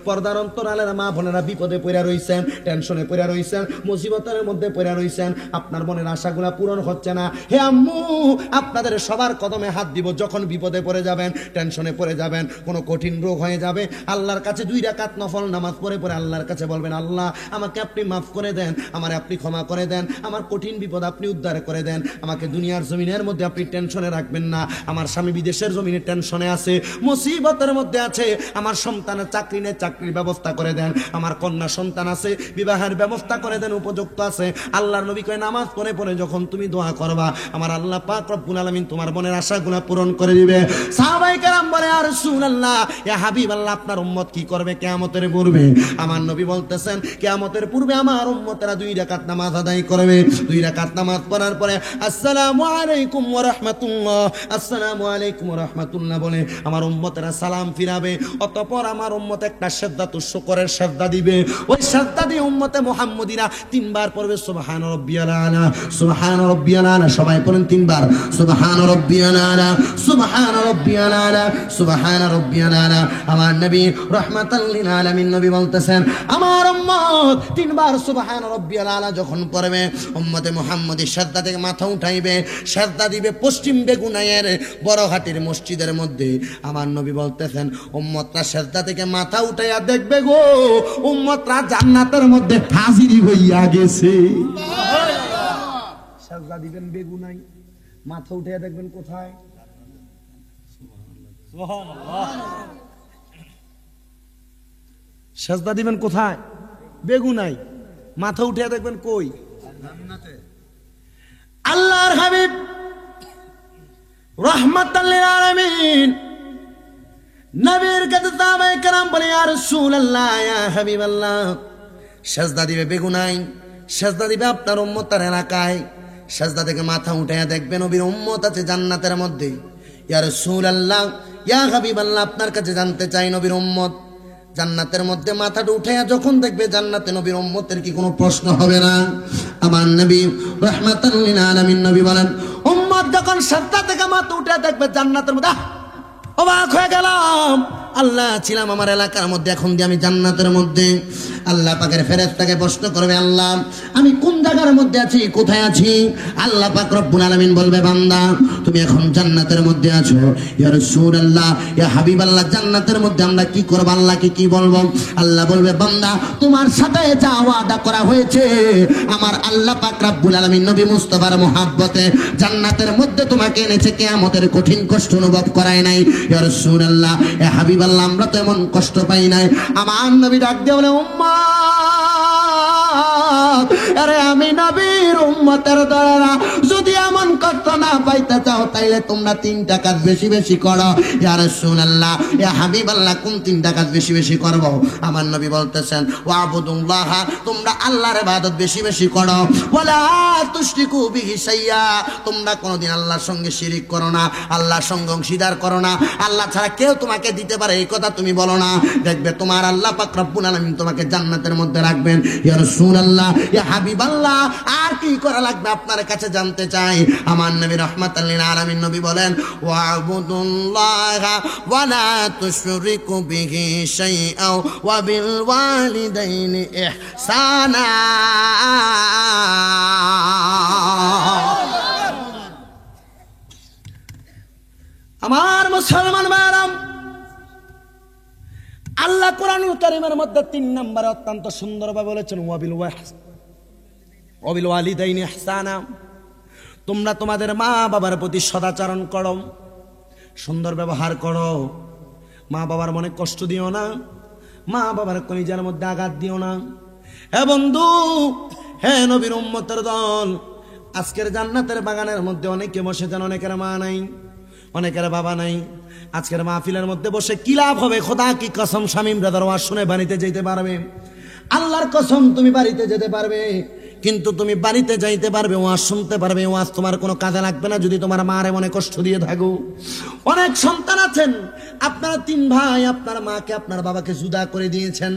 পর্দার অন্তরালের মা বোনেরা বিপদে পড়ে রইছেন, টেনশনে পড়ে রইছেন, মুসিবতের মধ্যে পড়ে রইছেন, আপনার মনের আশাগুলা পূরণ হচ্ছে না। হে আম্মু, আপনাদের সবার কদমে হাত দিব। যখন বিপদে পড়ে যাবেন, টেনশনে পড়ে যাবেন, কোনো কঠিন রোগ হয়ে যাবে, আল্লাহর কাছে 2 রাকাত নফল নামাজ পড়ে পড়ে আল্লাহর কাছে বলবেন, আল্লাহ আমাকে আপনি মাফ করে দেন, আমারে আপনি ক্ষমা করে দেন, আমার কঠিন বিপদ আপনি উদ্ধার করে দেন, আমাকে দুনিয়ার জমিনের মধ্যে আপনি টেনশনে রাখবেন না। আমার স্বামী বিদেশের জমিনে টেনশনে আছে, মুসিবতের মধ্যে আছে, আমার সন্তানের চাকরি নেই, চাকরির ব্যবস্থা করে দেন, আমার কন্যা সন্তান আছে, বিবাহের ব্যবস্থা করে দেন, উপযুক্ত আছে। আল্লাহর নবী কয়, নামাজ পড়ে পড়ে যখন তুমি দোয়া করবা, আমার আল্লাহ পাক রব্বুল আলামিন তোমার মনের আশাগুলো পূরণ করে দিবে। সাহাবায়ে কেরাম বলে, ইয়া রাসূলুল্লাহ, ইয়া হাবিবাল্লাহ, আপনার উম্মত কি করবে কিয়ামতের পূর্বে? আমার নবী বলতেছেন, কিয়ামতের পূর্বে আমার উম্মতেরা 2 রাকাত নামাজ আদায় করবে। 2 রাকাত নামাজ পড়ার পরে আসসালামু আলাইকুম ওয়া রাহমাতুল্লাহ, আসসালামু আলাইকুম ওয়া রাহমাতুল্লাহ বলে আমার উম্মতেরা সালাম ফিরাবে। অতঃপর আমার উম্মত একটা সিজদাতুশ শুকরের সিজদা দিবে। ওই সিজদা দিয়ে উম্মতে মুহাম্মদীরা 3 বার পড়বে সুবহান রাব্বিয়াল আলা, সুবহান রাব্বিয়াল আলা। সবাই পড়েন 3 বার, সুবহান রাব্বিয়াল আলা, সুবহান রাব্বিয়াল আলা, সুবহান রাব্বিয়াল আলা। আমার নবী রাহমাতাল লিল আলামিন নবী বলতেছেন, আমার উম্মত 3 বার সুবহান রাব্বিয়াল আলা যখন পড়বে, উম্মতে মুহাম্মদী সিজদা থেকে মাথা উঠাইবে, সিজদা দিবে পশ্চিম বেগুনাইয়ের বড়হাটির মসজিদের মধ্যে। আমার নবী বলতেছেন, উম্মতরা সিজদা থেকে মাথা উঠাইয়া দেখবে গো, উম্মতরা জান্নাতের মধ্যে হাজিরি হইয়া গেছে। সিজদা দিবেন বেগুনাই, মাথা উঠাইয়া দেখবেন কোথায়? সুবহানাল্লাহ। সিজদা দিবেন কোথায়? বেগুনাই, মাথা উঠাইয়া দেখবেন কই? জান্নাতে। আল্লাহর হাবিব রাহমাতাল লিল আলামিন নবীর কাছে সাহাবায়ে কেরাম বলে, ইয়া রাসূলুল্লাহ, ইয়া হাবিবাল্লাহ, সিজদা দিবে বেগুনাই, সিজদা দিবে আপনার উম্মতের এলাকায়, সিজদা থেকে মাথা উঠাইয়া দেখবে নবীর উম্মত আছে জান্নাতের মধ্যে। ইয়া রাসূলুল্লাহ, ইয়া হাবিবাল্লাহ, আপনার কাছে জানতে চাই, নবীর উম্মত জান্নাতের মধ্যে মাথাটা উঠাইয়া যখন দেখবে জান্নাতে, নবীর উম্মতের কি কোনো প্রশ্ন হবে না? আমার নবী রাহমাতাল লিল আলামিন নবী বলেন, উম্মত যখন সিজদা থেকে মাথা উঠাইয়া দেখবে জান্নাতের মধ্যে, অবাক হয়ে গেলাম, আল্লাহ ছিলাম আমার এলাকার মধ্যে, এখন দিয়ে আমি জান্নাতের মধ্যে। আল্লাহ পাকের ফেরেশতাকে প্রশ্ন করবে, আল্লাহ আমি কোন জায়গার মধ্যে আছি, কোথায় আছি? আল্লাহ পাক রব্বুল আলামিন বলবে, বান্দা তুমি এখন জান্নাতের মধ্যে আছো। ইয়া রাসূলুল্লাহ, ইয়া হাবিবাল্লাহ, জান্নাতের মধ্যে আমরা কি করব? আল্লাহকে কি বলবো? আল্লাহ বলবে, বান্দা তোমার সাথে যা ওয়াদা করা হয়েছে, আমার আল্লাহ পাক রব্বুল আলামিন নবী মুস্তাফার মহব্বতে জান্নাতের মধ্যে তোমাকে এনেছে, কিয়ামতের কঠিন কষ্ট অনুভব করায় নাই। ইয়া রাসূলুল্লাহ, ইয়া হাবিবাল্লাহ, আমরা তো এমন কষ্ট পাই নাই। আমার নবী ডাক দিয়ে বলে, উম্মত, আরে আমি নবীর উম্মতের দলেরা যদি এমন কষ্ট না পাইতে চাও, তাইলে তোমরা 3টা কাজ বেশি বেশি করো। ইয়া রাসূলুল্লাহ, ইয়া হাবিবাল্লাহ, কোন 3টা কাজ বেশি বেশি করব? আমার নবী বলতেছেন, ওয়াবুদুল্লাহ, তোমরা আল্লাহর ইবাদত বেশি বেশি করো, ওয়ালা তুশরিকু বিহি শাইয়া, তোমরা কোনোদিন আল্লাহর সঙ্গে শিরিক করো না, আল্লাহর সঙ্গে অংশীদার করো না, আল্লাহ ছাড়া কেউ তোমাকে দিতে পারে এই কথা তুমি বলো না। দেখবে তোমার আল্লাহ পাক রব্বুল আলামিন তোমাকে জান্নাতের মধ্যে রাখবেন। ইয়া রাসূলুল্লাহ, ইয়া হাবিবাল্লাহ, আর কি করা লাগবে আপনার কাছে জানতে চাই। আমার নবী রাহমাতাল লিল আলামিন নবী বলেন, ওয়াবুদুল্লাহ ওয়ালা তুশরিকু বিহি শাইআ ওয়া বিল ওয়ালিদাইনি ইহসানা। আমার মুসলমান ভাইরাম, আল্লাহ কোরআনুল কারীমের মধ্যে 3 নম্বরে অত্যন্ত সুন্দরভাবে বলেছেন, ওয়াবিল ওয়ালিদাইনি ইহসানা, তোমরা তোমাদের মা বাবার প্রতি সদাচরণ করো, সুন্দর ব্যবহার করো, মা বাবার মনে কষ্ট দিও না, মা বাবার কলিজার মধ্যে আঘাত দিও না। হে বন্ধু, হে নবীর উম্মতের দল, আজকের জান্নাতের বাগানের মধ্যে অনেকে বসেছেন, অনেকের মা নাই, অনেকের বাবা নাই। আজকের মাহফিলের মধ্যে বসে কি লাভ হবে? খোদা কি কসম, শামীম ব্রাদার ওয়াজ শুনে বাড়িতে যেতে পারবে? আল্লাহর কসম তুমি বাড়িতে যেতে পারবে, কিন্তু তুমি বাড়িতে যাইতে পারবে, ওয়াজ শুনতে পারবে, ওয়াজ তোমার কোনো কাজে লাগবে না যদি তোমার মারে মনে কষ্ট দিয়ে থাকো। অনেক সন্তান আছেন, আপনারা 3 ভাই আপনার মাকে আপনার বাবাকে জুদা করে দিয়েছেন।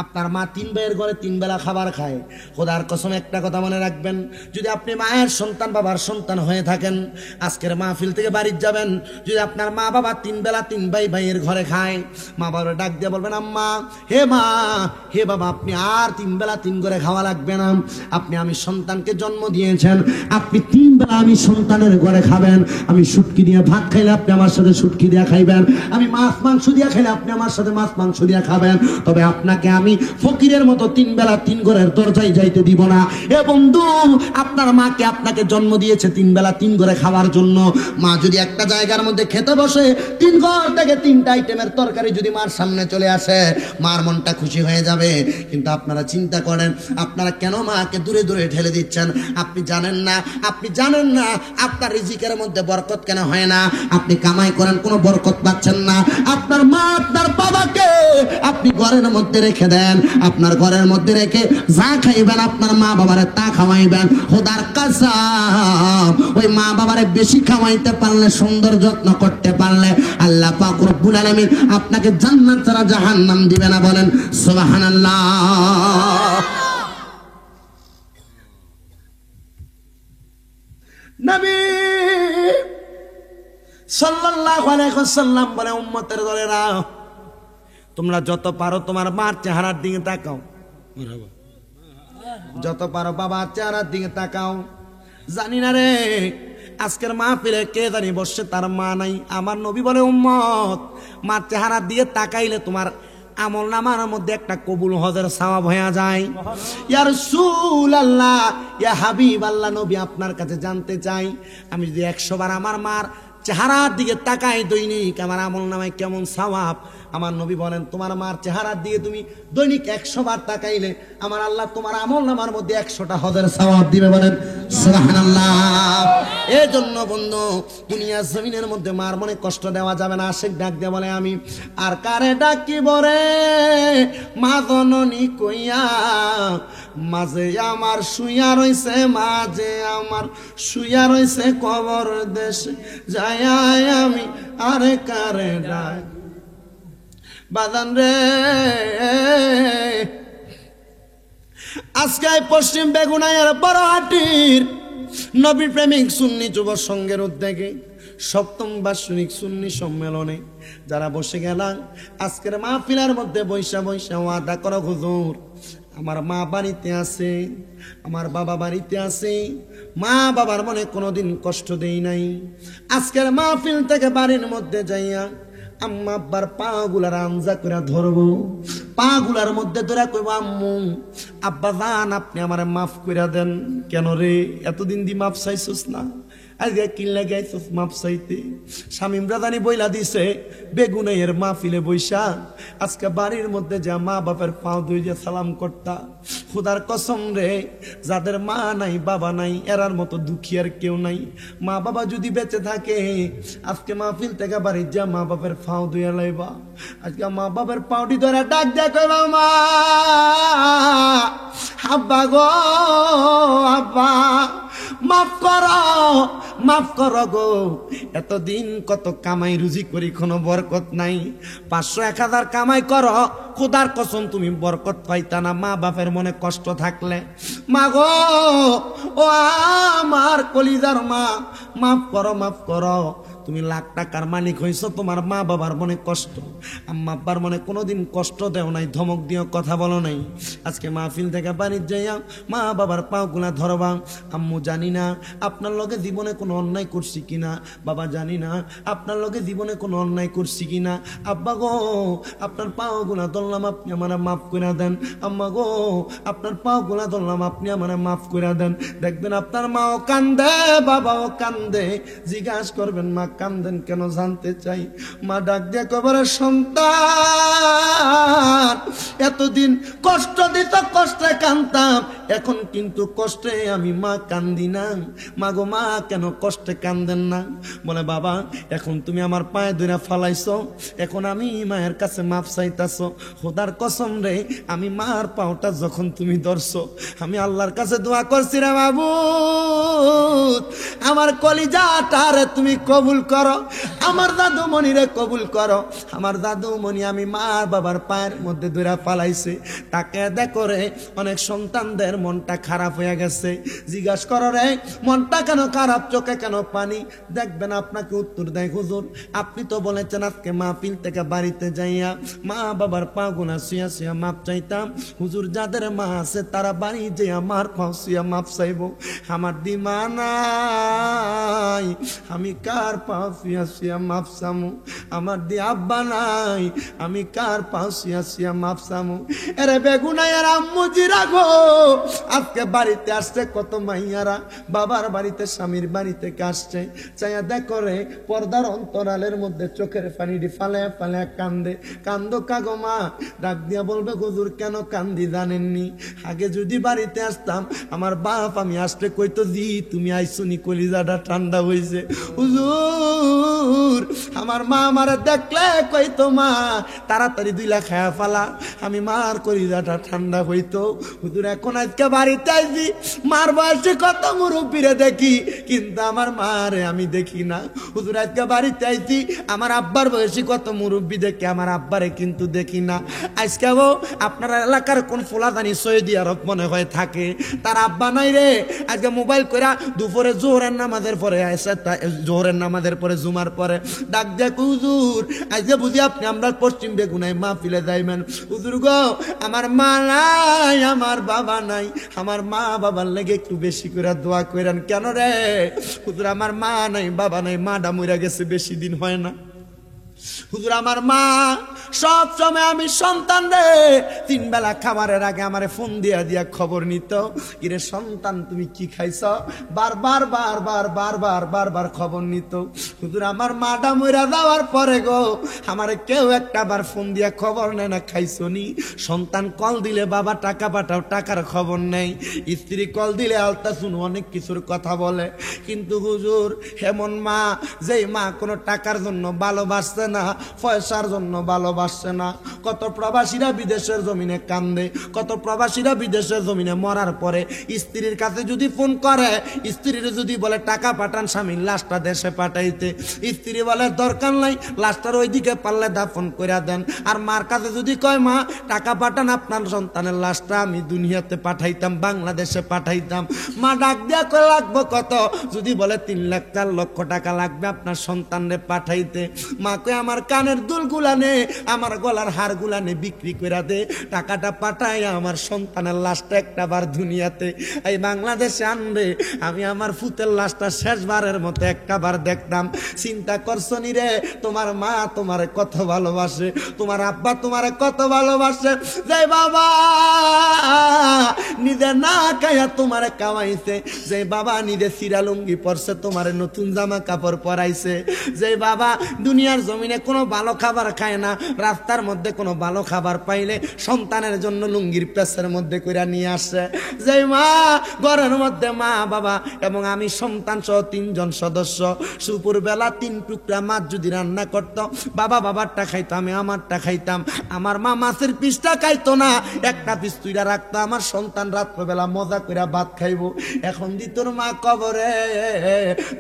আপনার মা 3 ভাইয়ের ঘরে 3 বেলা খাবার খায়। খোদার কসম একটা কথা মনে রাখবেন, যদি আপনি মায়ের সন্তান বাবার সন্তান হয়ে থাকেন, আজকের মাহফিল থেকে বাড়ি যাবেন, যদি আপনার মা বাবা 3 বেলা 3 ভাইয়ের ঘরে খায়, মা বাবার ডাক দিয়ে বলবেন, আম্মা, হে মা, হে বাবা, আপনি আর 3 বেলা 3 করে খাওয়া লাগবে না। আপনি আমি সন্তানকে জন্ম দিয়েছেন, আপনি 3 বেলা আমি সন্তানের ঘরে খাবেন। আমি শুটকি দিয়ে ভাত খাইলে আপনি আমার সাথে শুটকি দিয়ে খাইবেন, আমি মাছ মাংস দিয়ে খাইলে আপনি আমার সাথে মাছ মাংস দিয়ে খাবেন। তবে আপনাকে আমি ফকিরের মতো 3 বেলা 3 ঘরের দরজায় যাইতে দিব না। এ বন্ধু, আপনার মাকে আপনাকে জন্ম দিয়েছে 3 বেলা 3 ঘরে খাওয়ার জন্য। মা যদি একটা জায়গার মধ্যে খেতে বসে, 3 ঘর থেকে 3টা আইটেমের তরকারি যদি মার সামনে চলে আসে, মার মনটা খুশি হয়ে যাবে। কিন্তু আপনারা চিন্তা করেন, আপনারা কেন মাকে দূরে দূরে ঠেলে দিচ্ছেন? আপনি জানেন না, আপনি জানেন না আপনার রিজিকের মধ্যে বরকত কেন হয় না। আপনি কামাই করেন, কোনো বরকত পাচ্ছেন না। আপনার মা আপনার বাবাকে আপনি ঘরের মধ্যে রেখে দেন, আপনার ঘরের মধ্যে রেখে যা খাইবেন আপনার মা বাবারে তা খাওয়াইবেন। খোদার কসম, ওই মা বাবারে বেশি খাওয়াইতে পারলে, সুন্দর যত্ন করতে পারলে, আল্লাহ পাক রব্বুল আলামিন আপনাকে জান্নাত ছাড়া জাহান্নাম দিবে না। বলেন সুবহানাল্লাহ। নবী সাল্লাল্লাহু আলাইহি ওয়াসাল্লাম বলে, উম্মতের দলেরা, তোমরা যত পারো তোমার মার চেহারার দিকে তাকাও, যত পারো বাবার চেহারার দিকে তাকাও। জানি না রে, আজকের মাহফিলে কে জানি বসছে তার মা নাই। আমার নবী বলে, উম্মত, মার চেহারার দিকে তাকাইলে তোমার আমল নামার মধ্যে একটা কবুল হজের সওয়াব হয়ে যায়। ইয়া রাসূলুল্লাহ, ইয়া হাবিবাল্লাহ, নবী আপনার কাছে জানতে চাই, আমি যদি 100 বার আমার মার চেহারার দিকে তাকাই দৈনিক, আমার আমল নামায় কেমন সওয়াব? আমার নবী বলেন, তোমার মার চেহারার দিকে তুমি দৈনিক 100 বার তাকাইলে আমার আল্লাহ তোমার আমল নামার মধ্যে 100টা হজের সওয়াব দিবে। বলেন সুবহানাল্লাহ। এই জন্য বন্ধু, দুনিয়া জমিনের মধ্যে মার মনে কষ্ট দেওয়া যাবে না। আশিক ডাক দিয়ে বলে, আমি আর কারে ডাকিব রে মা জননী কইয়া, মাঝে আমার শুইয়া রইছে, মাঝে আমার শুইয়া রইছে কবর দেশে, যাই আমি আর কারে ডাক বাদান রে। আজকে পশ্চিম বেগুনাইয়ের বড়হাটির নবী প্রেমিক সুন্নি যুব সংঘের উদ্যোগে 7ম বার্ষিক সুন্নি সম্মেলনে যারা বসে গেলাম, আজকের মাহফিলের মধ্যে বৈশা ওয়াদা করো, হুজুর আমার মা বাড়িতে আছে, আমার বাবা বাড়িতে আছে, মা বাবার মনে কোনোদিন কষ্ট দেই নাই। আজকের মাহফিল থেকে বাড়ির মধ্যে যাইয়া আম্মা আব্বার পা গুলার আঞ্জা করে ধরবো, পা গুলার মধ্যে ধরে কইব, আম্মু আব্বা জান আপনি আমারে মাফ করে দেন। কেন রে, এতদিন দি মাফ চাইছস না, আজকে কিনলে গাইছস মাফ চাইতে? শামীম রাজানি বইলা দিছে, বেগুনাইয়ের মাহফিলে বৈশা আজকে বাড়ির মধ্যে যা মা বাপের পাও ধুইয়া সালাম করতা, খুদার কসম রে, যাদের মা নাই বাবা নাই এরার মতো দুঃখী আর কেউ নাই। মা বাবা যদি বেঁচে থাকে, আজকে মাহফিল থেকে বাড়ি যা মা বাপের পাও ধুইয়া লাইবা। আজকে মা বাপের পাউটি ধরে ডাক দেয়া কইবা, মা আব্বা গো, আব্বা মাফ করো, মাফ করো গো, এতদিন কত কামাই রুজি করি কোনো বরকত নাই। 500-1000 কামাই করো, খোদার কসম তুমি বরকত পাইতা না। মা বাপের মনে কষ্ট থাকলে, মা গো ও আমার কলিজার মা, মাফ করো, মাফ করো। তুমি লাখ টাকার মালিক হইছো, তোমার মা বাবার মনে কষ্ট, আম্মা আব্বার মনে কোনোদিন কষ্ট দেও নাই, ধমক দিও, কথা বলো নাই। আজকে মাহফিল থেকে বাড়ির যাইয়া মা বাবার পাগুলা ধরবা। আম্মু জানি না আপনার লগে জীবনে কোনো অন্যায় করছি কিনা, বাবা জানি না আপনার লগে জীবনে কোনো অন্যায় করছি কিনা, আব্বা গো আপনার পাগুলা ধরলাম, আপনি আমার মাফ করে দেন। আম্মা গো আপনার পাগুলা ধরলাম, আপনি আমার মাফ করে দেন। দেখবেন আপনার মাও কান্দে, বাবাও কান্দে, জিজ্ঞাসা করবেন মা কান্দেন কেন, জানতে চাই। মা ডাক দিয়ে কবরে, সন্তান এতদিন কষ্ট দিত, কষ্টে কাঁদতাম, এখন কিন্তু কষ্টে আমি মা কান্দি না। মা গো মা কেন কষ্টে কান্দেন না? বলে বাবা এখন তুমি আমার পায়ে ধরে ফালাইছো, এখন আমি মায়ের কাছে মাপ চাইতাছো। খোদার কসম রে, আমি মার পাওটা যখন তুমি ধরছো, আমি আল্লাহর কাছে দোয়া করছি রে বাবু, আমার কলিজাটারে তুমি কবুল করো, আমার দাদুমণি রে কবুল করো। আমার দাদুমণি আমি মার বাবার পায়ের মধ্যে ধরে ফালাইছে। তাকে দেখো রে, অনেক সন্তানদের মনটা খারাপ হয়ে গেছে। জিজ্ঞাসা করো রে মনটা কেন খারাপ, চোখে কেন পানি? দেখবেন আপনাকে উত্তর দেয় হুজুর আপনি তো বলেছেন আজকে মাহফিল থেকে বাড়িতে যাইয়া মা বাবার পা গুনা শুয়া শুয়া মাপ চাইতাম। হুজুর যাদের মা আছে তারা বাড়ি যে আমার পা শুয়া মাপ চাইব। আমার দিমা নাই, আমি কার পা শুয়া শুয়া মাপ চামু? আমার দি আব্বা নাই, আমি কার পা শুয়া শুয়া মাপ চামু? এরে বেগুনাইয়ার আম্মু জিরা গো, আজকে বাড়িতে আসছে কত মাইয়ারা, বাবার বাড়িতে স্বামীর বাড়িতে আসছে। চাইয়া দেখো রে, পর্দার অন্তরালের মধ্যে চোখের পানি ফালে ফালে কান্দে। কান্দো কাগো মা? ডাক দিয়া বলবে হুজুর কেন কান্দি জানেননি? আগে যদি বাড়িতে আসতাম আমার বাপ আমি আসলে কইতো জি তুমি আইসুনি, কলিজাটা ঠান্ডা হইছে। হুজুর আমার মা আমারে দেখলে কইতো মা তাড়াতাড়ি 2 লাখ খায়া ফালা, আমি মার কলিজাটা ঠান্ডা হইতো। হুজুর এখন আজকে বাড়িতে আইছি, মার বয়সে কত মুরব্বীরে দেখি কিন্তু আমার মারে আমি দেখি না। হুজুর আজকে বাড়িতে আইছি, আমার আব্বার বয়সী কত মুরব্বী দেখি, আমার আব্বারে কিন্তু দেখি না। আজকে আপনার এলাকার কোন ফুলাদানি সৌদি আরব মনে হয় থাকে, তার আব্বা নাই রে। আজকে মোবাইল কইরা দুপুরে জোহরের নামাজের পরে আসে, জোহরের নামাজের পরে জুমার পরে ডাক দেখ হুজুর আজকে বুঝি আপনি আমরা পশ্চিম বেগুনায় মাহফিলে যাইবেন। হুজুর গো আমার মা নাই, আমার বাবা নাই, আমার মা বাবার লেগে একটু বেশি করে দোয়া করেন। কেন রে? হুজুর আমার মা নাই বাবা নাই, মাটা মইরা গেছে বেশি দিন হয় না। হুজুর আমার মা সব সময় আমি সন্তান রে 3 বেলা খাবারের আগে আমারে ফোন দিয়া দিয়া খবর নিত, কিরে সন্তান তুমি কি খাইছ, বারবার বারবার বারবার বারবার খবর নিত। হুজুর আমার মাটা মইরা যাওয়ার পরে গো আমারে কেউ একটা বার ফোন দিয়া খবর নেয় না খাইছো নি। সন্তান কল দিলে বাবা টাকা পাঠাও, টাকার খবর নেই। স্ত্রী কল দিলে আলতা শুনো, অনেক কিছুর কথা বলে। কিন্তু হুজুর এমন মা, যেই মা কোনো টাকার জন্য ভালোবাসছে না, পয়সার জন্য ভালোবাসছে না। কত প্রবাসীরা বিদেশের জমিনে কান্দে, কত প্রবাসীরা বিদেশের জমিনে মরার পরে স্ত্রীর কাছে যদি ফোন করে, স্ত্রীর যদি বলে টাকা পাঠান স্বামীর লাশটা দেশে পাঠাইতে, স্ত্রী বলে দরকার নাই, লাশটার ওইদিকে পারলে দাফন করে দেন। আর মার কাছে যদি কয় মা টাকা পাঠান আপনার সন্তানের লাশটা আমি দুনিয়াতে পাঠাইতাম, বাংলাদেশে পাঠাইতাম, মা ডাক দিয়া কয় লাগবো কত? যদি বলে 3 লাখ 4 লক্ষ টাকা লাগবে আপনার সন্তানরে পাঠাইতে। মা কয় আমার কানের দুলগুলা নে, আমার গলার হারগুলা নে বিক্রি করে দে, টাকাটা পাঠায় আমার সন্তানের লাশটা একটা বার দুনিয়াতে এই বাংলাদেশে আনবে, আমি আমার ফুতের লাশটা শেষবারের মতো একটা বার দেখতাম। চিন্তা করছো নি রে, তোমার মা তোমারে কত ভালোবাসে, তোমার আব্বা তোমারে কত ভালোবাসে। যে বাবা নিজে না খাইয়া তোমারে খাওয়াইছে, যে বাবা নিজে সিরা লুঙ্গি পরছে তোমারে নতুন জামা কাপড় পরাইছে, যে বাবা দুনিয়ার জমিনে কোনো ভালো খাবার খায় না, রাস্তার মধ্যে কোনো ভালো খাবার পাইলে সন্তানের জন্য লুঙ্গির পেছের মধ্যে কইরা নিয়ে আসে, যে মা ঘরের মধ্যে মা বাবা এবং আমি সন্তান সহ 3 জন সদস্য সুপুর বেলা 3 টুকরা মাছ যদি রান্না করত, বাবা বাবারটা খাইতো, আমি আমারটা খাইতাম। আমার মা মাছের পিসটা খাইতো না, একটা পিস তুইরা রাখতো, আমার সন্তান রাত্রবেলা মজা করে ভাত খাইবো। এখন দি তোর মা কবরে,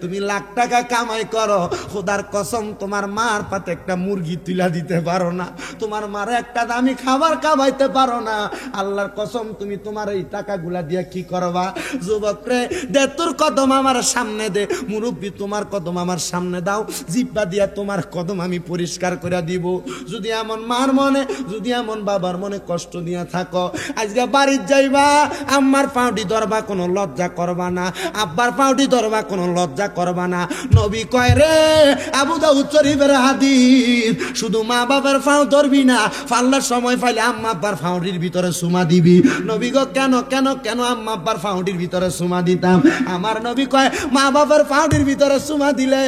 তুমি লাখ টাকা কামাই করো, খোদার কসম তোমার মার পাতে একটা মুরগি তুলা দিতে পারো না, তোমার মারে একটা দামি খাবার খাওয়াইতে পারো না। আল্লাহর কসম তুমি তোমার এই টাকাগুলা দিয়ে কি করবা? যুবক রে দে তোর কদম আমার সামনে দে, মুরব্বী তোমার কদম আমার সামনে দাও, জিব্বা দিয়া তোমার কদম আমি পরিষ্কার করে দিব। যদি এমন মার মনে, যদি এমন বাবার মনে কষ্ট দিয়া থাকো, আজকে বাড়ির যাইবা আম্মার পাউডি ধরবা, কোনো লজ্জা করবা না, আব্বার পাউডি ধরবা, কোনো লজ্জা করবা না। নবী কয় রে আবু দাউদ শরীফের হাদিস, শুধু মা বাবার পাও ধরবি না, ফাল্লার সময় পাইলে আম্মা আব্বার ফাউডির ভিতরে সুমা দিবি। নবী গো কেন কেন কেন আম্মা আব্বার ফাউডির ভিতরে সুমা দিতাম? আমার নবী কয় মা বাবার ফাউডির ভিতরে সুমা দিলে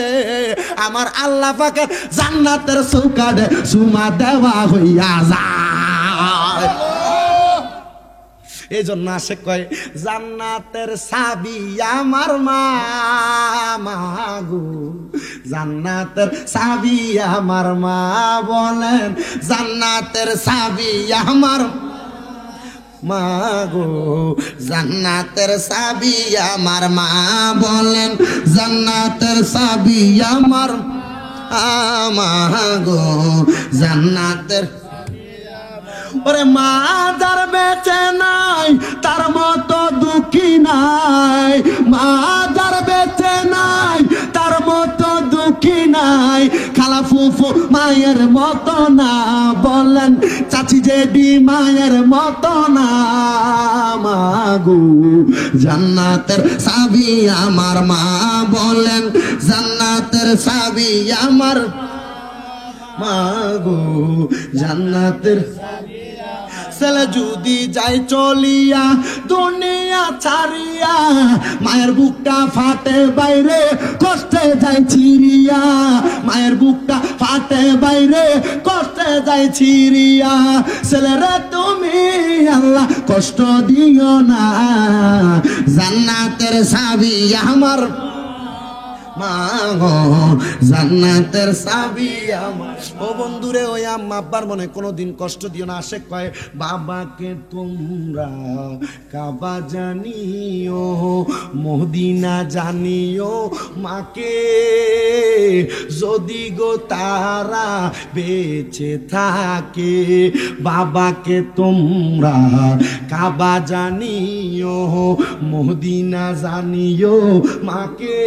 আমার আল্লাহ পাকের জান্নাতের চৌকাঠে সুমা দেওয়া হইয়া যায়। এই জন্য আসে কয় জান্নাতের চাবি আমার মা, মাগো জান্নাতের চাবি আমার মা, বলেন জান্নাতের চাবি আমার মাগো জান্নাতের চাবি আমার মা, বলেন জান্নাতের চাবি আমার মাগো জান্নাতের। ওরে মা যার বেঁচে নাই তার মতো দুঃখী নাই, মা যার বেঁচে নাই তার মতো দুঃখী নাই, খালা ফুফু মায়ের মতো না, বলেন চাচি জেডি মায়ের মতো না, মাগো জান্নাতের চাবি আমার মা, বলেন জান্নাতের চাবি আমার মাগো জান্নাতের। ছেলে যদি যাই চলিয়া দুনিয়া ছাড়িয়া, মায়ের বুকটা ফাটে বাইরে কষ্টে যাই ছিড়িয়া, মায়ের বুকটা ফাটে বাইরে কষ্টে যাই ছিড়িয়া, ছেলেরা তুমি আল্লাহ কষ্ট দিও না, জান্নাতের চাবি আমার মাগো জান্নাতের চাবি আমার। ও বন্ধুরে ওই আম্মা আব্বার মনে কোনোদিন কষ্ট দিও না। আসে কয় বাবাকে তোমরা কাবা জানিও, মদিনা জানিও, মাকে যদি গো তারা বেঁচে থাকে, বাবাকে তোমরা কাবা জানিও, মদিনা জানিও, মাকে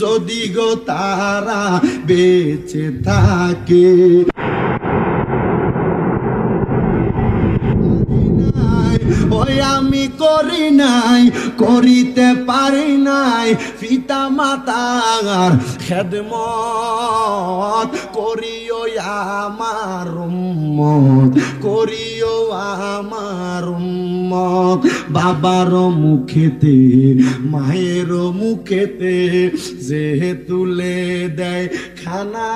যদি গো তারা বেঁচে থাকে। ওই আমি করি নাই করিতে পারি নাই পিতা মাতার খেদমত, করিও আমার উম্মত, করিও আমার উম্মত, বাবার মুখেতে মায়ের মুখেতে যে তুলে দেয় খানা,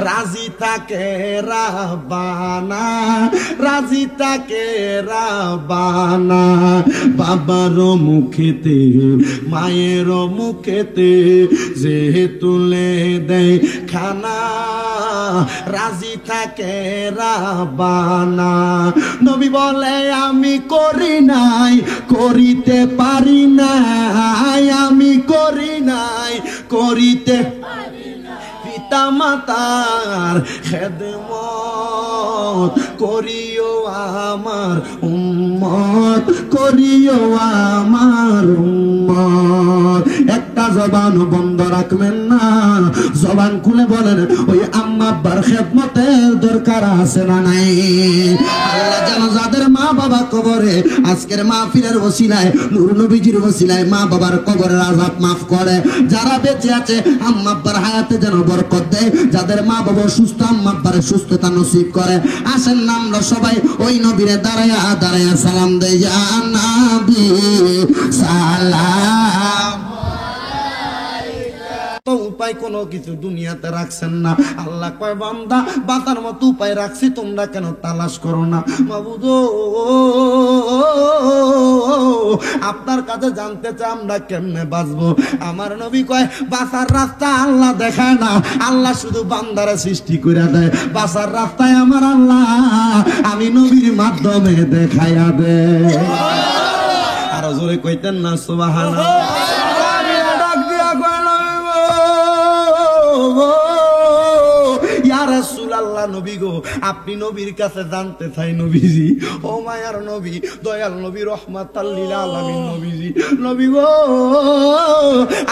রাজি থাকে রাব্বানা, রাজি থাকে রাব্বানা, বাবার মুখেতে মায়ের মুখেতে যে তুলে দেয় খানা, রাজি থাকে রাব্বানা। নবী বলে আমি করি নাই করিতে পারি নাই, আমি করি নাই করিতে পিতা মাতার খেদমত, করিও আমার উম্মত, করিও আমার উম্মত। একটা জবান বন্ধ রাখবেন না, জবান খুলে বলেন ওই আম্মা আব্বার খেদমতের দরকার আছে না নাই? আল্লাহ যেন যাদের মা বাবা কবরে আজকের মাহফিলের ওসিলায় নূর নবীজির ওসিলায় মা বাবার কবরের আযাব মাফ করে, যারা বেঁচে আছে আম্মা আব্বার হায়াতে যেন বরকত দেয়, যাদের মা বাবা সুস্থ আম্মা আব্বার সুস্থতা নসিব করে। আসেন না আমরা সবাই ওই নবীরে দাঁড়ায়া দাঁড়ায়া সালাম দেই, ইয়া নবী সালাম। উপায় কোনো কিছু দুনিয়াতে রাখছেন না। আল্লাহ কয় বান্দা বাতার মতো উপায় রাখছি, তোমরা কেন তালাশ করো না? মাবুদ আপনার কাছে জানতে চাই আমরা কেমনে বাঁচবো। আমার নবী কয় বাঁচার রাস্তা আল্লাহ দেখায় না, আল্লাহ শুধু বান্দারে সৃষ্টি করে দেয়। বাঁচার রাস্তায় আমার আল্লাহ আমি নবীর মাধ্যমে দেখাইয়া দেয়। আরো জোরে কইতেন না সুবহানাল্লাহ। ইয়া রাসূলুল্লাহ, নবী গো আপনি নবীর কাছে জানতে চাই নবীজি, ও মায়ার নবী দয়াল নবী রহমাতাল লিল আলামিন নবীজি, নবী গো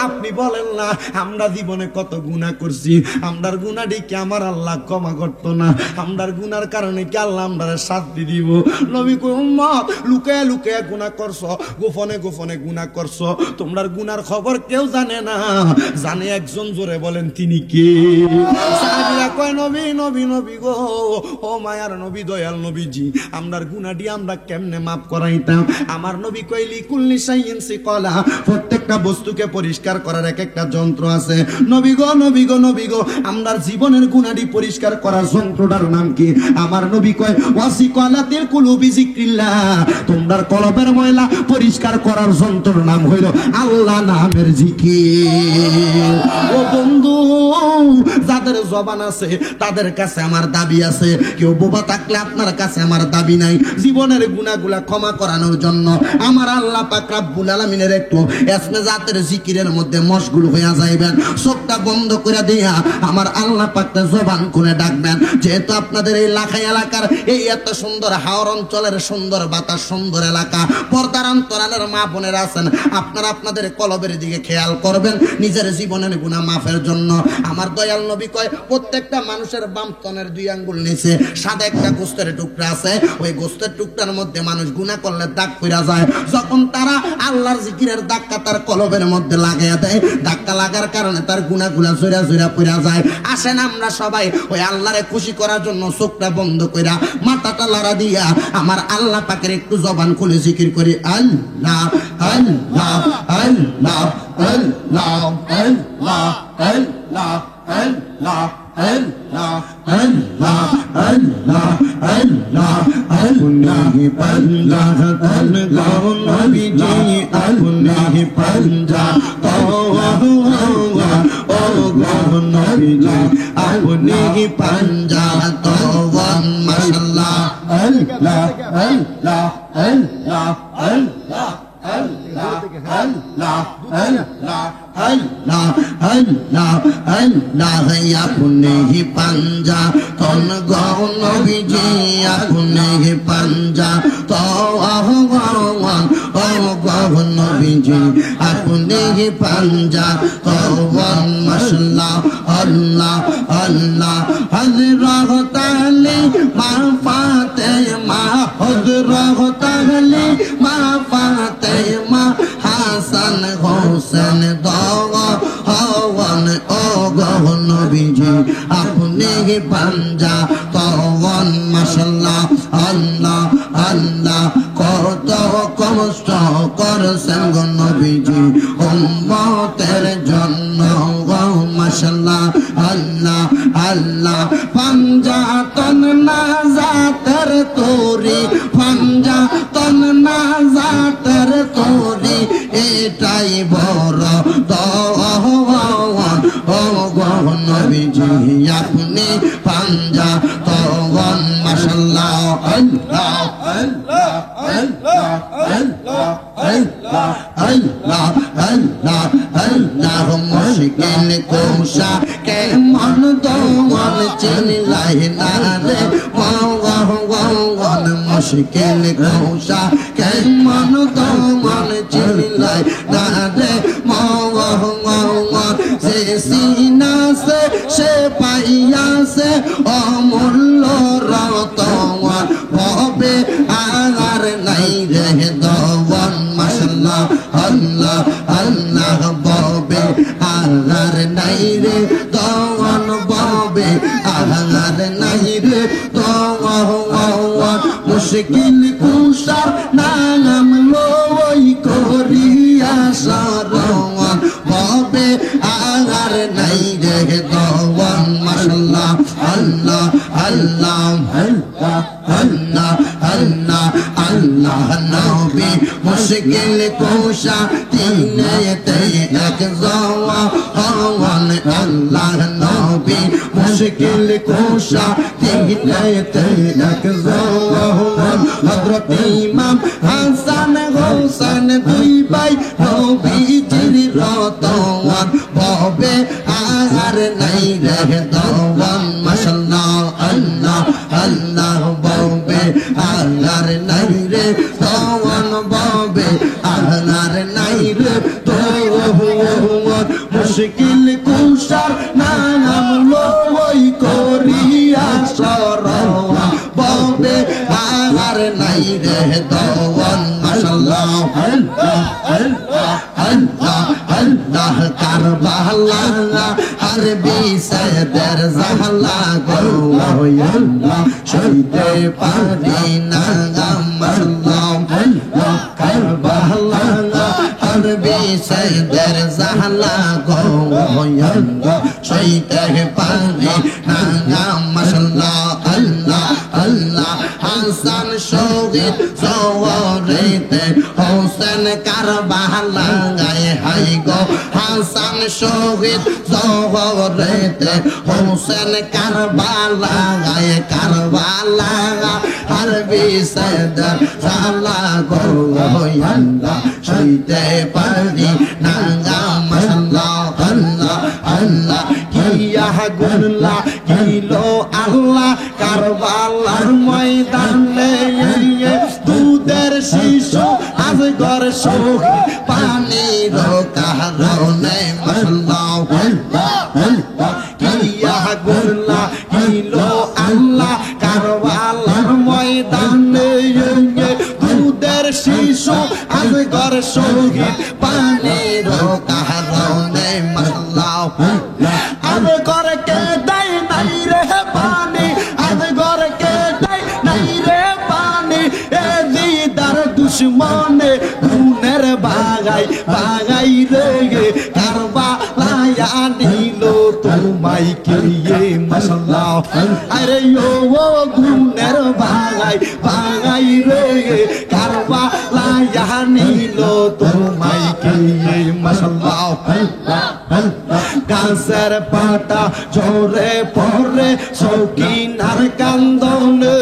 আপনি বলেন না আমরা জীবনে কত গুনাহ করছি, আমরার গুনাহটি কি আমার আল্লাহ ক্ষমা করত না? আমরার গুনার কারণে কি আল্লাহ আমরারে শাস্তি দিব? নবী কই উম্মত লুকায় লুকায় গুনাহ করছো, গোপনে গোপনে গুনাহ করছো, তোমরার গুনার খবর কেউ জানে না, জানে একজন, জোরে বলেন তিনি কে? সাহাবীরা কয় নবী নবী নবী গো, ও মায়ার নবী দয়াল নবীজি, আমরার গুনাহটি আমরা কেমনে মাফ করাইতাম? আমার নবী কইলি কুল্লি শাইইন সিকালা, প্রত্যেকটা বস্তুকে পরিষ্কার করার এক একটা যন্ত্র আছে। নবী গো নবী গো নবী গো, আমরার জীবনের গুনাহটি পরিষ্কার করার যন্ত্রটার নাম কি? আমার নবী কয় ওয়াসিকালাতিল কুলুবি যিকরিল্লাহ, তোমরার কলবের ময়লা পরিষ্কার করার যন্ত্রের নাম হইল আল্লাহ নামের জিকির। ও বন্ধু, যাদের জবান আছে তাদের কাছে আমার দাবি আছে। কেউ বোবা থাকলে আপনার কাছে আমার দাবি নাই। জীবনের গুনাহগুলা ক্ষমা করানোর জন্য আমার আল্লাহ পাক রব্বুল আলামিনের একটু এসমে জাতের জিকিরের মধ্যে মশগুল হইয়া যাইবেন। চোখটা বন্ধ করে দিয়া আমার আল্লাহ পাককে জবান খুলে ডাকবেন। যেহেতু আপনাদের এই লাখাই এলাকার এই এত সুন্দর হাওর অঞ্চলের সুন্দর বাতাস, সুন্দর এলাকা, পর্দার অন্তরালের মা বোনেরা আছেন, আপনারা আপনাদের কলবের দিকে খেয়াল করবেন নিজের জীবনের গুনাহ মাফের জন্য। আমার দয়াল নবী কয় প্রত্যেকটা মানুষের বাম তনের 2 আঙ্গুল নিচে সাদা একটা গোস্তের টুকরা আছে। ওই গোস্তের টুকরার মধ্যে মানুষ গুনাহ করলে দাগ পড়া যায়। যখন তারা আল্লাহর জিকিরের ধাক্কা তার কলবের মধ্যে লাগাইয়া দেয়, ধাক্কা লাগার কারণে তার গুনাহগুলা জোরা জোরা পড়া যায়। আসেন আমরা সবাই ওই আল্লাহরে খুশি করার জন্য চোখটা বন্ধ কইরা মাথাটা লড়া দিয়া আমার আল্লাহ পাকের একটু জবান খুলে জিকির করি আল্লাহ আল্লাহ আল্লাহ আল্লাহ আল্লাহ আল্লাহ আল্লাহ আল্লাহ আল্লাহ আল্লাহ আল্লাহ আপনি পাঞ্জা তন গাও নবীজি, আপনি পাঞ্জা ও গাও নবীজি, আপনি পাঞ্জা তো মাশাআল্লাহ আল্লাহ আল্লাহ আল্লাহ আল্লাহ আল্লাহ আল্লাহ আল্লাহ আল্লাহ আল্লাহ আল্লাহ আপনি হি পাঞ্জা তন গাও নবীজি, আপনি হি পাঞ্জা তো গাও নবীজি, আপনি হি পাঞ্জা তো মাশাআল্লাহ আল্লাহ আল্লাহ হযরত আলী মা ফাতেমা, হযরত আলী মা ফাতেমা, হাসান হোসেন দওয়ান ও গো নবীজি, আপনি পাঞ্জা তওয়ান মাশাআল্লাহ আল্লাহ আল্লাহ কত কষ্ট করছেন গো নবীজি উম্মতের জন্য গো মাশাআল্লাহ আল্লাহ আল্লাহ পাঞ্জা তন নাজাতের তোরি, পাঞ্জা তন নাজাতের তোরি, এটাই বড় দওয়ান ও গো নবীজি, আপনি পাঞ্জা তওয়ান মাশাআল্লাহ আল্লাহ আল্লাহ আল্লাহ আল্লাহ আল্লাহ আল্লাহ আল্লাহ আল্লাহ মুশকিল কোশা কে মন দওয়ান চিনলাই না রে ওয়ান মুশকিল কোশা কে মন দওয়ান চিনলাই না রে সে সিনা সে পাইয়া সে অমূল্য রতন হবে আর নাই রে দওয়ান মাশাআল্লাহ আল্লাহ আল্লাহ ববে আর নাই রে দওয়ান ববে আর নাই রে দওয়ান মুশকিল কুশার নাম লই করিয়া সারওয়ান ববে আর নাই রে দওয়ান মাশাআল্লাহ আল্লাহ আল্লাহ আল্লাহ আল্লাহ আল্লাহ আল্লাহ নবী মুশকিল কুশা তিনেতে এক জওয়ান আল্লাহ নবী মুশকিল কুশা তিনেতে এক জওয়ান হযরত ইমাম হাসান হোসেন 2 ভাই নবীজির রতওয়ান ববে আর নাই রে দওয়ান মাশাআল্লাহ আল্লাহ আল্লাহ ববে আর নাই রে দওয়ান ববে আর নাই রে দওয়ান মুশকিল কুশার নাম লই করিয়া সরওয়ান ববে আর নাই রে দওয়ান মাশাআল্লাহ আল্লাহ আল্লাহ আল্লাহ কারবালা আর বিষেদের জ্বালা গো আল্লাহ সইতে পারি না আল্লাহ কারবালা আর বিষেদের জ্বালা গো আল্লাহ সইতে পারি না মাশাআল্লাহ আল্লাহ আল্লাহ হাসান শহীদ জওহরেতে হোসেন কারবালা গায়ে হাই গো হাসান শহীদ জওহরেতে হোসেন কারবালা গায়ে কারবালা আর বিষেদের জ্বালা গো আল্লাহ সইতে পারি না মাশাআল্লাহ আল্লাহ আল্লাহ কিয়া গুল্লা কিলো আল্লাহ কারবালার ময়দানে দুধের শিশু আজগর শহীদ পানির কারণে মাশাআল্লাহ কিয়া গুল্লা কিলো আল্লাহ কারবালার ময়দানে দুধের শিশু আজগর শহীদ পানির কারণে মাশাআল্লাহ আজগর কে দেয় নাই রে পানি আজগর কে দেয় নাই রে পানি এ দিদার দুশ্মনে খুনের বাগাই বাগাই রে কারবালায়া নিল তোমায় কিয়ে মাশাআল্লাহ আরে ও খুনের বাগাই বাগাই রে কারবালায়া নিল তোমায় কিয়ে মাশাআল্লাহ গাছের পাতা ঝরে পড়ে শৌখিনার কান্দনে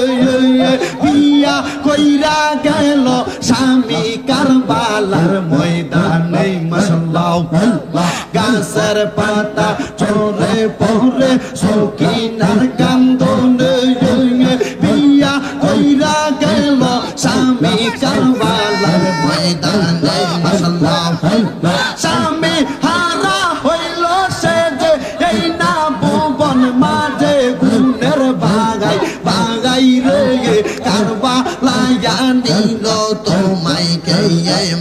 বিয়া কইরা গেল স্বামী কারবালার ময়দানে মাশাআল্লাহ গাছের পাতা ঝরে পড়ে শৌখিনার কান্দনে বিয়া কইরা গেল স্বামী কারবালার ময়দানে মাশাআল্লাহ স্বামী হারা হইল সে যে এই না ভুবন মাঝে গুণের বাগাই বাগাই রে কারবালায়া নিল তোমায় কে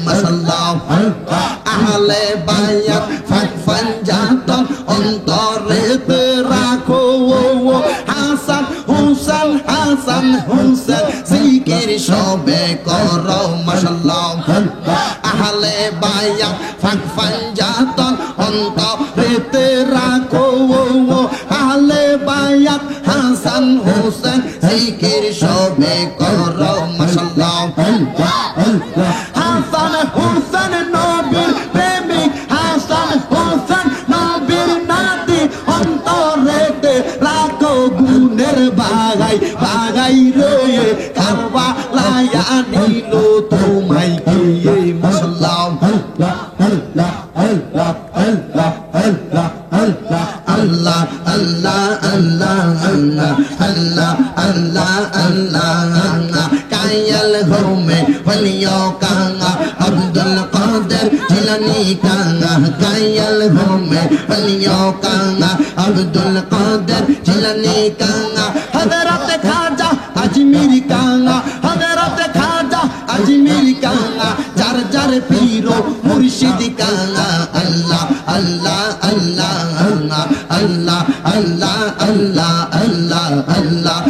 মাশাআল্লাহ আহলে বায়াত ফাকফান জাতন অন্তরেতে রাখো হাসান হুসেন হাসান হুসেন জিকির সবে করো মাশাআল্লাহ আহলে বায়াত ফাকফান জাতন অন্তরেতে রাখো আহলে বায়াত হাসান হুসেন জিকির সবে করো মাশাআল্লাহ হাসান হুসেন নবীর প্রেমিক হাসান হুসেন নবীর নাতি অন্তরেতে রাখো গুণের বাগাই বাগাই রে কারবালায়া নিল তোমায় কিয়ে মাশাআল্লাহ আল্লাহ আল্লাহ আল্লাহ আল্লাহ আল্লাহ আল্লাহ আল্লাহ আল্লাহ আল্লাহ আল্লাহ আল্লাহ কায়াল ঘুমে বলিও কাঙ্গা আব্দুল কাদের জিলানী কাঙ্গা কায়াল ঘুমে বলিও কাঙ্গা আব্দুল কাদের জিলানী কাঙ্গা হযরত খাজা আজমির কাঙ্গা হযরত খাজা আজমির কাঙ্গা যার যার পীর মুর্শিদ কাঙ্গা আল্লাহ আল্লাহ আল্লাহ আল্লাহ আল্লাহ আল্লাহ আল্লাহ আল্লাহ আল্লাহ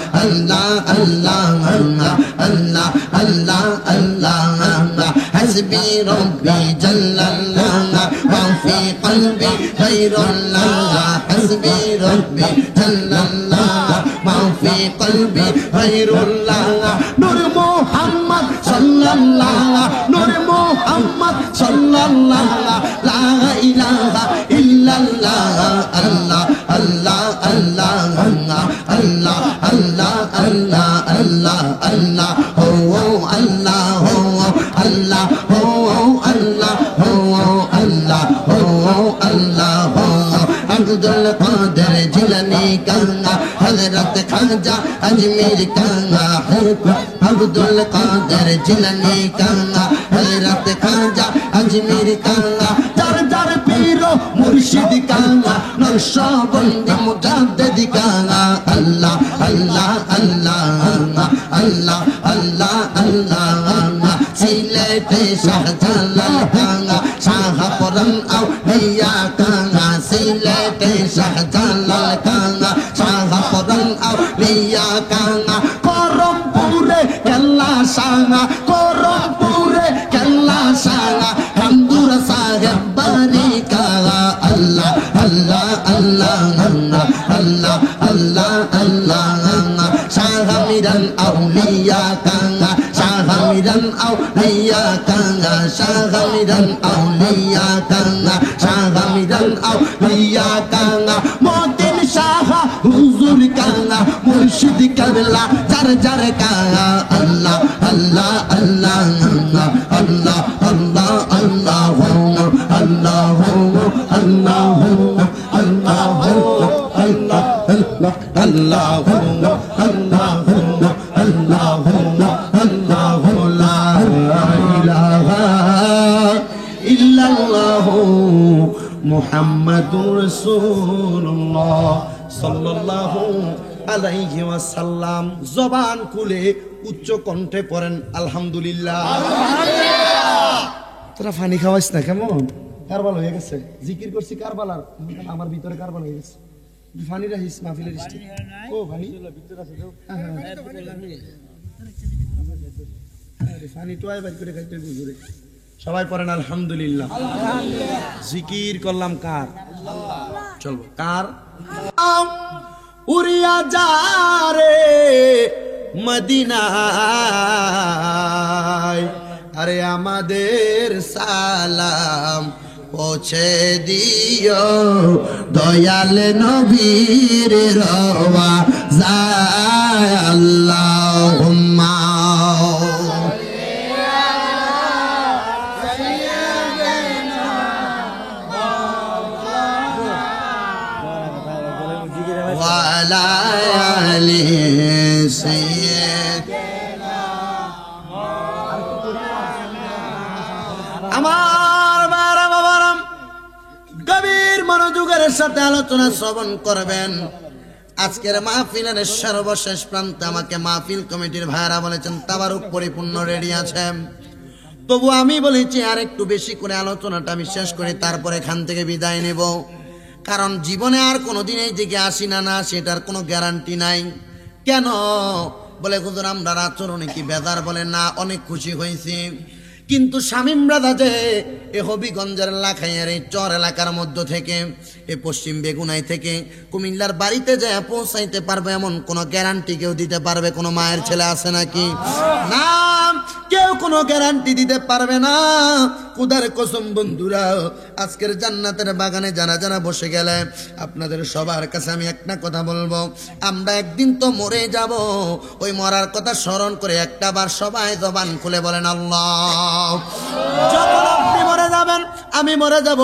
আল্লাহ আল্লাহ আল্লাহ আল্লাহ حسبي ربي جل الله ما في قلبي غير الله حسبي ربي جل الله ما في قلبي غير الله نور محمد صلى الله نور محمد صلى الله لا إله إلا الله الله الله الله الله الله الله الله الله هو الله هو الله هو الله هو الله هو الله هو عبد القادر جلاني كانا حضرت خواجہ अजमेर कांगा عبد القادر جلاني कांगा حضرت خواجہ अजमेर कांगा जार जार पीरो मुर्शिद कांगा नक्शबंदी मुजद्दिद कांगा अल्लाह अल्लाह अल्लाह अल्लाह अल्लाह अल्लाह सिलेटे शाहजालाल कांगा शाहपुरन औलिया कांगा सिलेटे শাহজালাল কাঙ্গা শাহপরান আউলিয়া কাঙ্গা করমপুরে কেল্লা সাঙ্গা করমপুরে কেল্লা সাঙ্গা হামদুর সাহেব বাড়ি কাঙ্গা আল্লাহ আল্লাহ আল্লাহ আল্লাহ আল্লাহ আল্লাহ শাহমিরান আউলিয়া কাঙ্গা শাহমিরান আউলিয়া কাঙ্গা শাহমিরান আউলিয়া কাঙ্গা শাহমিরান আউলিয়া কাঙ্গা মতিন শাহ হুজুর কাঙ্গা মুর্শিদ কাবলা যার যার কাঙ্গা আল্লাহ আল্লাহ আল্লাহ আল্লাহ আল্লাহ আল্লাহ আল্লাহ আল্লাহ আল্লাহ আল্লাহ আল্লাহ আল্লাহ আল্লাহ আল্লাহ লা ইলাহা ইল্লাল্লাহ মুহাম্মাদুর রাসূলুল্লাহ সাল্লাল্লাহু আলাইহি ওয়াসাল্লাম। জবান খুলে উচ্চ কণ্ঠে পড়েন আলহামদুলিল্লাহ। তোরা পানি খাওয়াইস না কেমন? কারবাল হয়ে গেছে, জিকির করছি কারবালার, আমার ভিতরে কারবাল হয়ে গেছে। ফানি রাখিস মাহফিলের স্টিক। ও ফানি ভিতরে আছে তো। আরে ফানি তো আই বাইর করে খাইতে বুঝুরে। সবাই পড়েন আলহামদুলিল্লাহ। জিকির করলাম কার? আল্লাহ। চলবো কার? উড়িয়া যা রে মদিনায়, আরে আমাদের সালাম পৌঁছে দিও দয়াল নবীর রওয়া যায় আল্লাহুম্মা ওয়া আলা আলি সাইয়্যিদিনা। আমার বাবারাম গভীর মনোযোগের সাথে আলোচনা শ্রবণ করবেন। আজকের মাহফিলের সর্বশেষ প্রান্তে আমাকে মাহফিল কমিটির ভাইরা বলেছেন তাবারুক পরিপূর্ণ রেডি আছে, তবু আমি বলেছি আর একটু বেশি করে আলোচনাটা আমি শেষ করে তারপরে এখান থেকে বিদায় নেব। কারণ জীবনে আর কোনোদিন এই দিকে আসি না না সেটার কোনো গ্যারান্টি নাই। কেন বলে হুজুর আমরা আচরণে কি বেজার? বলে না, অনেক খুশি হয়েছি, কিন্তু শামীম রাজা যে এ হবিগঞ্জের লাখাইয়ের এই চর এলাকার মধ্য থেকে এ পশ্চিম বেগুনাই থেকে কুমিল্লার বাড়িতে যায় পৌঁছাইতে পারবে এমন কোনো গ্যারান্টি কেউ দিতে পারবে? কোনো মায়ের ছেলে আছে নাকি? না, কেউ কোনো গ্যারান্টি দিতে পারবে না। খুদার কসম বন্ধুরা, আজকের জান্নাতের বাগানে যারা যারা বসে গেলে আপনাদের সবার কাছে আমি একটা কথা বলবো, আমরা একদিন তো মরে যাব। ওই মরার কথা স্মরণ করে একটা বার সবাই জবান খুলে বলেন আল্লাহ। যখন আপনি মরে যাবেন, আমি মরে যাব,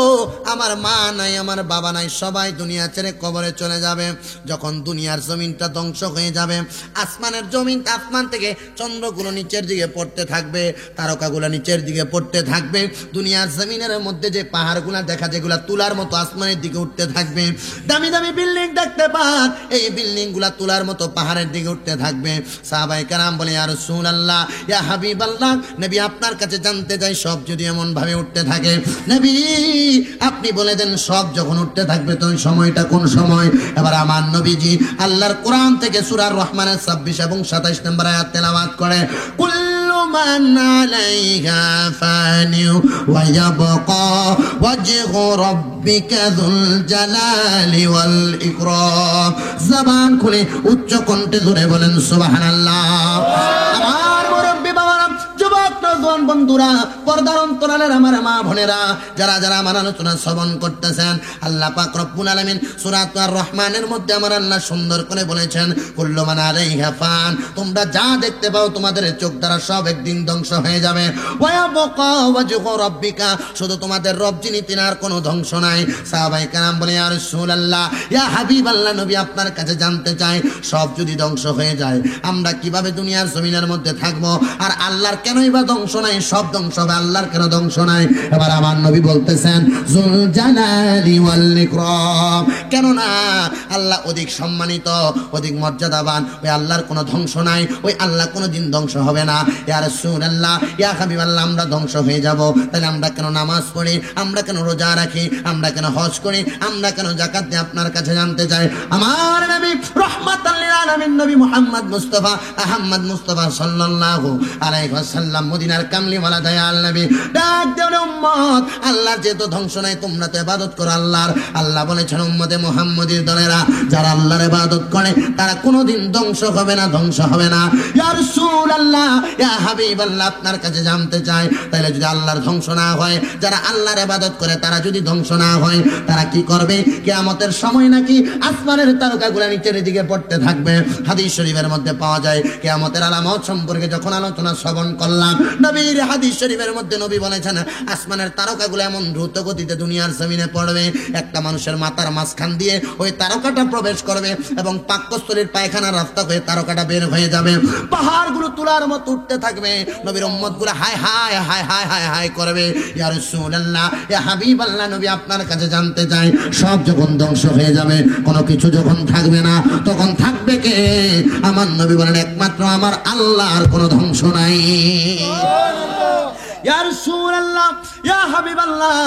আমার মা নাই, আমার বাবা নাই, সবাই দুনিয়া ছেড়ে কবরে চলে যাবে। যখন দুনিয়ার জমিনটা ধ্বংস হয়ে যাবে, আসমানের জমিন, আসমান থেকে চন্দ্রগুলো নিচের দিকে পড়তে থাকবে, তারকাগুলো নিচের দিকে পড়তে থাকবে, দুনিয়ার জমিনের মধ্যে যে পাহাড়গুলা দেখা যেগুলা তুলার মতো আসমানের দিকে উঠতে থাকবে, দামি দামি বিল্ডিং দেখতে পান, এই বিল্ডিং গুলা তুলার মতো পাহাড়ের দিকে উঠতে থাকবে। সাহাবায়ে কেরাম বলে ইয়া রাসূলুল্লাহ, ইয়া হাবিবাল্লাহ, নবী আপনার কাছে জানতে চাই সব যদি এমন ভাবে উঠতে থাকে, নবী আপনি বলে দেন সব যখন উঠতে থাকবে তো সময়টা কোন সময়? এবার আমার নবীজি আল্লাহর কোরআন থেকে সূরা রহমানের 26 এবং 27 নম্বর আয়াত তেলাওয়াত করে, কুল্লু মান আলাইহা ফানি ওয়া ইয়াবকা ওয়াজহু রাব্বিকা যুল জালালি ওয়াল ইকরাম। জবান খুলে উচ্চ কণ্ঠে জোরে বলেন সুবহানাল্লাহ। আমার মুরব্বি বাবারা, যুবক নওজোয়ান বন্ধুরা, পর্দার অন্তরালের আমার মা বোনেরা, যারা যারা আমার আলোচনা শ্রবণ করতেছেন, আল্লাহ পাক রব্বুল আলামিন সূরা আর রহমানের মধ্যে আমার আল্লাহ সুন্দর করে বলেছেন, কুল্লু মান আলাইহা ফান, তোমরা যা দেখতে পাও তোমাদের চোখ দ্বারা সব একদিন ধ্বংস হয়ে যাবে। ওয়া ইয়াবকা ওয়াজহু রাব্বিকা, শুধু তোমাদের রব যিনি তিনার কোনো ধ্বংস নাই। সাহাবায়ে কেরাম বলে ইয়া রাসূলুল্লাহ, ইয়া হাবিবাল্লাহ, নবী আপনার কাছে জানতে চাই সব যদি ধ্বংস হয়ে যায় আমরা কিভাবে দুনিয়ার জমিনের মধ্যে থাকবো? আর আল্লাহর কেনই বা ধ্বংস নাই, সব ধ্বংস হবে আল্লাহর কেন ধ্বংস নাই? এবার আমার নবী বলতেছেন যুল জালালি ওয়াল ইকরাম, কেন না আল্লাহ অধিক সম্মানিত, অধিক মর্যাদাবান, ওই আল্লাহর কোনো ধ্বংস নাই, ওই আল্লাহ কোনোদিন ধ্বংস হবে না। ইয়া রাসূলুল্লাহ, ইয়া হাবিবাল্লাহ, আমরা ধ্বংস হয়ে যাব, তাহলে আমরা কেন নামাজ পড়ি, আমরা কেন রোজা রাখি, আমরা কেন হজ করি, আমরা কেন যাকাত দিই? আপনার কাছে জানতে চাই। আমার নবী রাহমাতাল লিল আলামিন নবী মুহাম্মদ মুস্তাফা আহমদ মুস্তাফা সাল্লাল্লাহু আলাইহি ওয়াসাল্লাম মদিনার কামলিওয়ালা দয়াল নবী ডাক দেন উম্মত, আল্লাহর যেহেতু ধ্বংস নাই, তোমরা তো ইবাদত করো আল্লাহর। আল্লাহ বলেছেন উম্মতে মুহাম্মদীর দলেরা যারা আল্লাহর ইবাদত করে তারা কোনোদিন ধ্বংস হবে না, ধ্বংস হবে না। ইয়া রাসূলুল্লাহ, ইয়া হাবিবাল্লাহ, আপনার কাছে জানতে চাই, তাহলে যদি আল্লাহর ধ্বংস না হয়, যারা আল্লাহর ইবাদত করে তারা যদি ধ্বংস না হয়, তারা কি করবে? কিয়ামতের সময় নাকি আসমানের তারকাগুলো নিচের দিকে পড়তে থাকবে। হাদিস শরীফের মধ্যে পাওয়া যায়, কিয়ামতের আলামত সম্পর্কে যখন আলোচনা শ্রবণ করলাম, নবীর হাদিস শরীফের মধ্যে নবী বলেছেন আসমানের তারকাগুলো এমন দ্রুত গতিতে দুনিয়ার জমিনে পড়বে, একটা মানুষের মাথার মাঝখান দিয়ে ওই তারকাটা প্রবেশ করবে এবং পাকস্থলীর পায়খানার রাস্তা হয়ে তারকাটা বের হয়ে যাবে, পাহাড়গুলো তুলার মতো উঠতে থাকবে। নবীর উম্মতগুলো হায় হায় হায় হায় হায় হায় করবে। ইয়া রাসূলুল্লাহ, ইয়া হাবিবাল্লাহ, নবী আপনার কাছে জানতে চাই, সব যখন ধ্বংস হয়ে যাবে, কোনো কিছু যখন থাকবে না, তখন থাকবে কে? আমার নবী বলেন একমাত্র আমার আল্লাহর কোনো ধ্বংস নাই। ইয়া রাসূলুল্লাহ, ইয়া হাবিবাল্লাহ,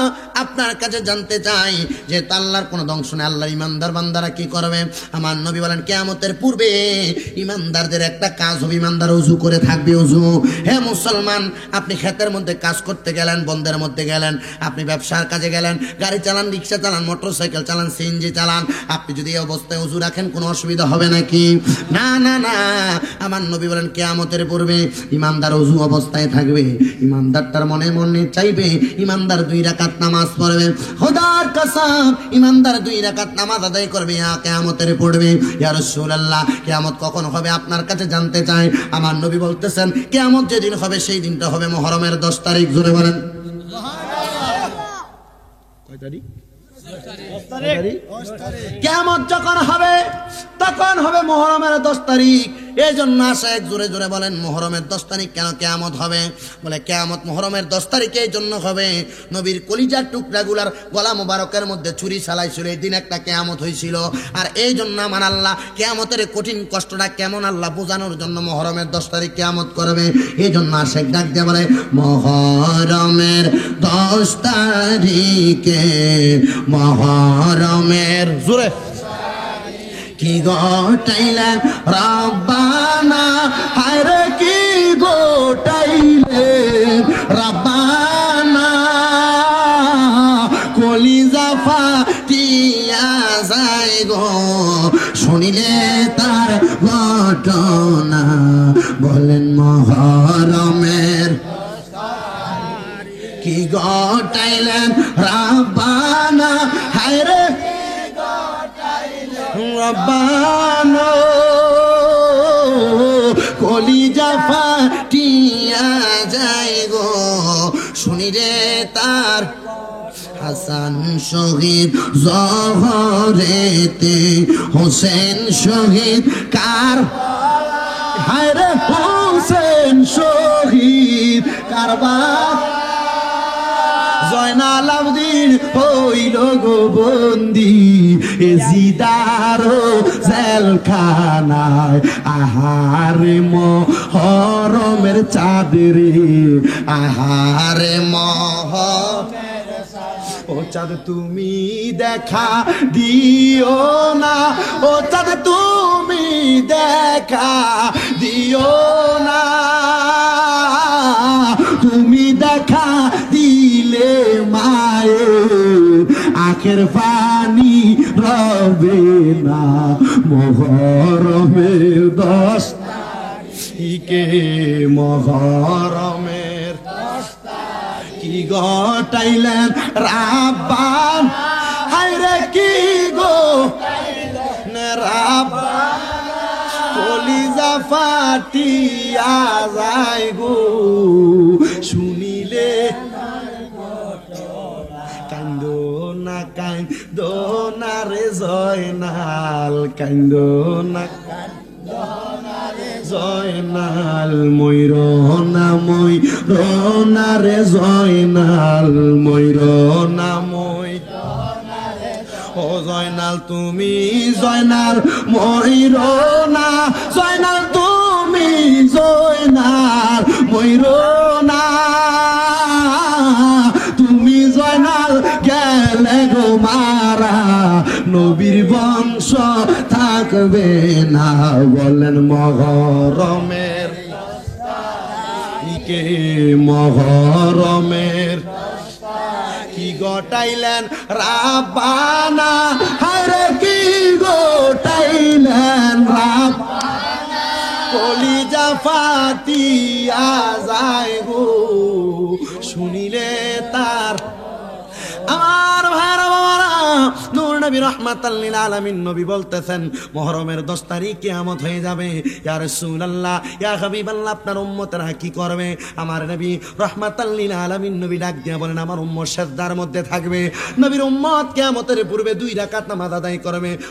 আপনার কাছে জানতে চাই যে আল্লাহর কোনো ধ্বংস নেই, আল্লাহর ইমানদার বান্দারা কি করবে? আমার নবী বলেন কিয়ামতের পূর্বে ইমানদারদের একটা কাজ হবে, ইমানদার ওযু করে থাকবে। ওযু, হে মুসলমান, আপনি ক্ষেতের মধ্যে কাজ করতে গেলেন, বন্দের মধ্যে গেলেন, আপনি ব্যবসার কাজে গেলেন, গাড়ি চালান, রিক্সা চালান, মোটরসাইকেল চালান, সিএনজি চালান, আপনি যদি এই অবস্থায় ওযু রাখেন কোনো অসুবিধা হবে নাকি? না না না, আমার নবী বলেন কিয়ামতের পূর্বে ইমানদার ওযু অবস্থায় থাকবে, ইমানদার তার মনে মনে চাইবে, ইমানদার 2 রাকাত নামাজ পড়বে, খোদার কসম ইমানদার 2 রাকাত নামাজ আদায় করবে, কিয়ামতের পড়বে। ইয়া রাসূলুল্লাহ, কিয়ামত কখন হবে আপনার কাছে জানতে চাই। আমার নবী বলতেছেন কিয়ামত যেদিন হবে সেই দিনটা হবে মুহররমের 10 তারিখ। জোরে বলেন সুবহানাল্লাহ। কয় তারিখ? 10 তারিখ। কিয়ামত যখন হবে তখন হবে মুহররমের 10 তারিখ। এই জন্য আসে এক জোরে জোরে বলেন মুহররমের 10 তারিখ কেন কিয়ামত হবে? বলে কিয়ামত মুহররমের 10 তারিখে এই জন্য হবে, নবীর কলিজার টুকরাগুলার গলা মোবারকের মধ্যে ছুরি চালাইছিল, এই দিন একটা কিয়ামত হয়েছিল। আর এই জন্য আমার আল্লাহ কিয়ামতের কঠিন কষ্টটা কেমন আল্লাহ বোঝানোর জন্য মুহররমের 10 তারিখ কিয়ামত করবে। এই জন্য আসে ডাক দিয়ে বলে মুহররমের 10 তারিখে, মুহররমের জোরে কি গোটাইলেন রব্বানা, হায়রে কি গোটাইলেন রব্বানা, কলিজা ফাটিয়া যায় গো শুনিলে তার ঘটনা। বলেন মুহররমের কি গোটাইলেন রব্বানা, হায়রে রব্বানা, কলিজা ফাটিয়া যায় গো শুনিরে তার। হাসান শহীদ জহরেতে, হোসেন শহীদ কার, হায়রে হোসেন শহীদ কারবালা, জয়নাল আবদিন হইল গো বন্দি এজিদারো জেলখানায়। আহারে মুহররমের চাঁদরে, আহারে মুহররমের ও চাঁদ তুমি দেখা দিও না, ও চাঁদ তুমি দেখা দিও না, তুমি দেখা দিলে মায়ের আখের পানি রবে না। মুহররমের 10 তারিখে, মুহররমের 10 তারিখ কি গোটাইলেন রাব্বান, হায়রে কি গোটাইলেন রাব্বান, কলিজা ফাটিয়া যায় গো শুনিলে। কান্দো না কান্দো না রে জয়নাল, কান্দো না কান্দো না রে জয়নাল, ময়ূর না ময়ূর রোনা রে জয়নাল ময়ূর না মই ও জয়নাল তুমি জয়নাল ময়ূর না জয়নাল তুমি জয়নাল ময়ূর না তুমি জয়নাল গেলে গো মারা নবীর বংশ থাকবে না বলেন মহরমের কে মহরমের কি গটাইলেন রাব্বানা হায়রে কি গটাইলেন রাব্বানা কলিজা ফাটিয়া যায় গো শুনিলে তার আমার ভাইরা বাবারা নূর নবী রাহমাতাল লিল আলামিন নবী বলতেছেন মুহররমের 10 তারিখ কিয়ামত হয়ে যাবে ইয়া রাসূলুল্লাহ ইয়া হাবিবাল্লাহ আপনার উম্মতেরা কি করবে আমার নবী রাহমাতাল লিল আলামিন নবী ডাক দিয়া বলেন আমার উম্মত সিজদার মধ্যে থাকবে নবীর উম্মত কিয়ামতের পূর্বে 2 রাকাত নামাজ আদায় করবে